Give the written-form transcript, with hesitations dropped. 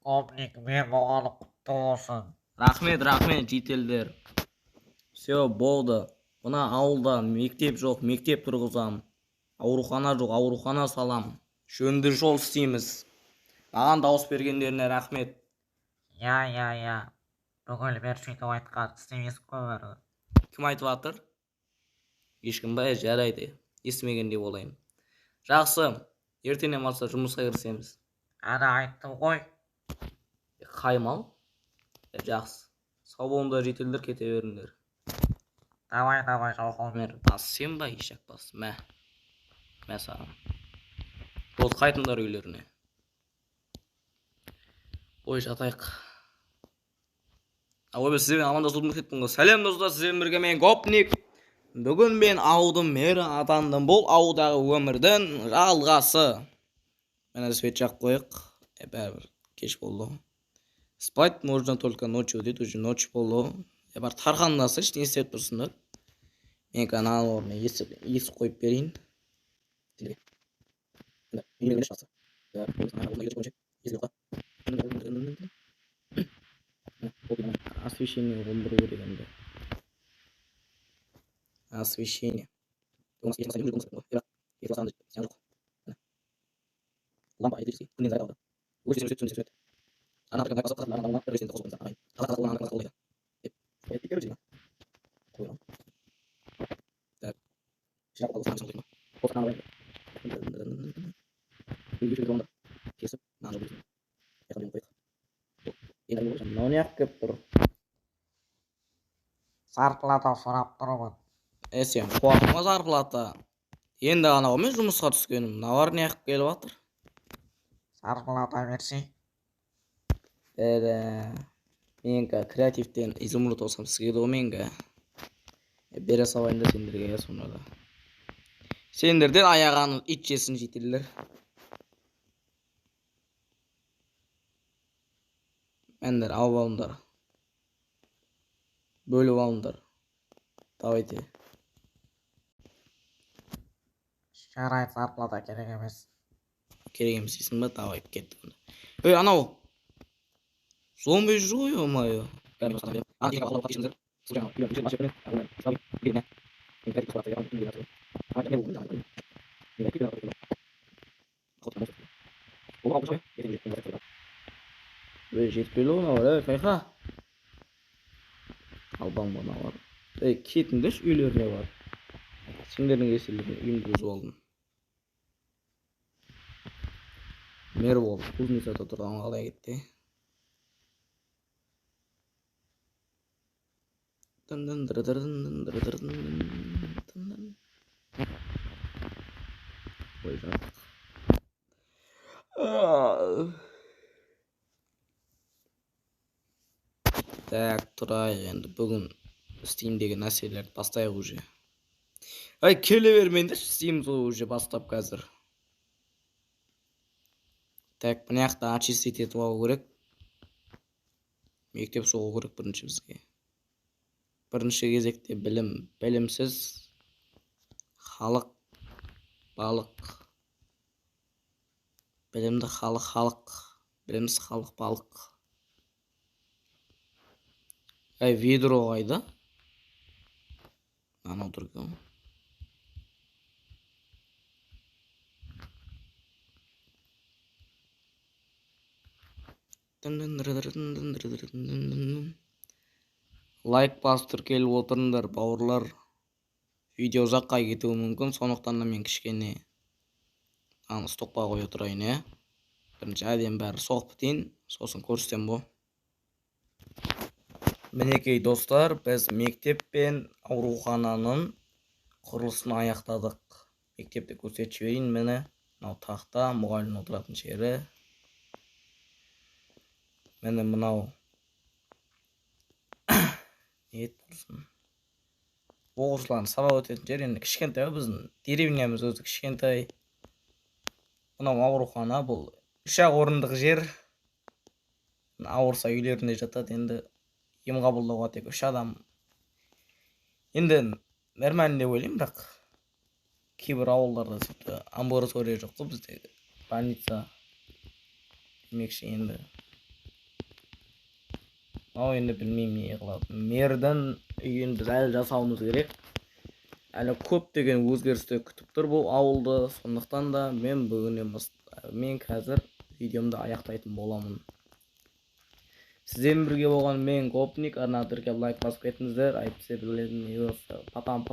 Гопник мен болғаны құтты болсын. Рахмет, жетелдер. Все, болды. Мына ауылда мектеп жоқ, мектеп тұрғызам. Аурухана жоқ, аурухана салам. Жөнді жол істейміз. Маған дауыс бергендеріне рахмет. Я. Бүкіл бер сөйтіп айтқан істемес көмірді. Кім айтып жатыр? Ешкім бай, жарайды. Естімегендей болайын. Жақсы, ертеңнен бастап жұмысқа кірісеміз. Ана айттым ғой. Қаймал? Жақсы. Сау болыңдар жетелдер, кете беріңдер. Давай, жалқаумер. Сен ба ешек бас? Мә саған. Болды, қайтыңдар үйлеріне. Ой, жатайық. Ойбай, сізбен амандасуды ұмытып кеттім ғой. Сәлем достар, сізбен бірге мен Гопник. Бүгін мен ауылдың мері атандым. Бұл ауылдағы өмірдің жалғасы. Мені свет жақып қойық. Бәрібір кеш болды. Спать можно только ночью дейді, уже ночь болды. Бар тарқандасы, не істеп тұрсыңдар? Мен канал орнына есіп қойып берейін. Освещение қондыру керек енді. Освещение. Лампа электрический, күннен зайда алды. Өші свет. Ана тұрған қасып қасып, ана бірісінде қосып қойды. Қазақ болған, ана қойды. Пикер жиған. Қойған. Так. Шырақ алды, саңғы қойған. Қосып қана қойған. Үйге жолында. Кесіп, нан жол бересің. Яқымен қойық. Енді қойған. Мынау не ақ кеп тұр? Зарплата сұрап тұрмын. Сен қуақыма зарплата. Енді ғана мен жұмысқа түскенім. Мыналар не ақ келіп жатыр? Зарплата берсе. Менгі креативтен изумруд олсам сізге де менгі. Бере салайын да сендерге сонда. Сендерден аяғаны ит жесін жетелер. Мәндер алып алыңдар. Бөліп алыңдар. Давайте. Жарайды, зарплата керек емес. Керек емес дейсің ба? Давай, кеттік. Ей, анау! Зомби жүр ғой, омайы. Жетпелі оналар, қайқа? Албан оналар. Кетіңдеш үйлеріне бар. Сендердің еселеріне үйімді бұзып алдым. Мер болды, кузницада тұрған қалай кетті. Ой, жаттық. Так, тұрайық енді бүгін Steam'дегі нәрселерді бастайық уже. Келе бермеңдер, Steam уже бастап қазір. Так, мына жақта очистить етіп алу керек. Мектеп соғу керек бірінші бізге. Бірінші кезекте білімсіз халық, балық. Білімді халық, білімсіз халық, балық. Ведро қайда? Анау тұрған. Лайк басып келіп отырыңдар, бауырлар. Видео жаққа кетуі мүмкін, сондықтан да мен кішкене стопқа қоя тұрайын, е. Бірінші әдем бәрі соғып бітейін, сосын көрсетем бұл. Мінекей достар, біз мектеп пен аурухананың құрылысын аяқтадық. Мектепте көрсетіп жіберейін мені. Мынау тақта, мұғалім отыратын жері. Мені мынау не тұрсын. Оқушылардың сабақ өтетін жер, енді кішкентай, біздің деревнямыз өзі кішкентай. Мынау аурухана, бұл 3 орындық жер. Ауырса үйлерінде жатады, енді ем қабылдауға тек 3 адам. Енді нормально деп ойлаймын, бірақ кейбір ауылдарда амбулатория жоқ қой бізде, больница демекші енді Ау енді білмеймін не қылады. Мэрдің үйін біз әлі жасауымыз керек. Әлі көптеген өзгерістер күтіп тұр бұл ауылды. Сондықтан да мен қазір видеомды аяқтайтын боламын. Сіздермен бірге болған мен Гопник. Арна тіркеп лайк басып кетіңіздер. Айтпаса білетін. Патам.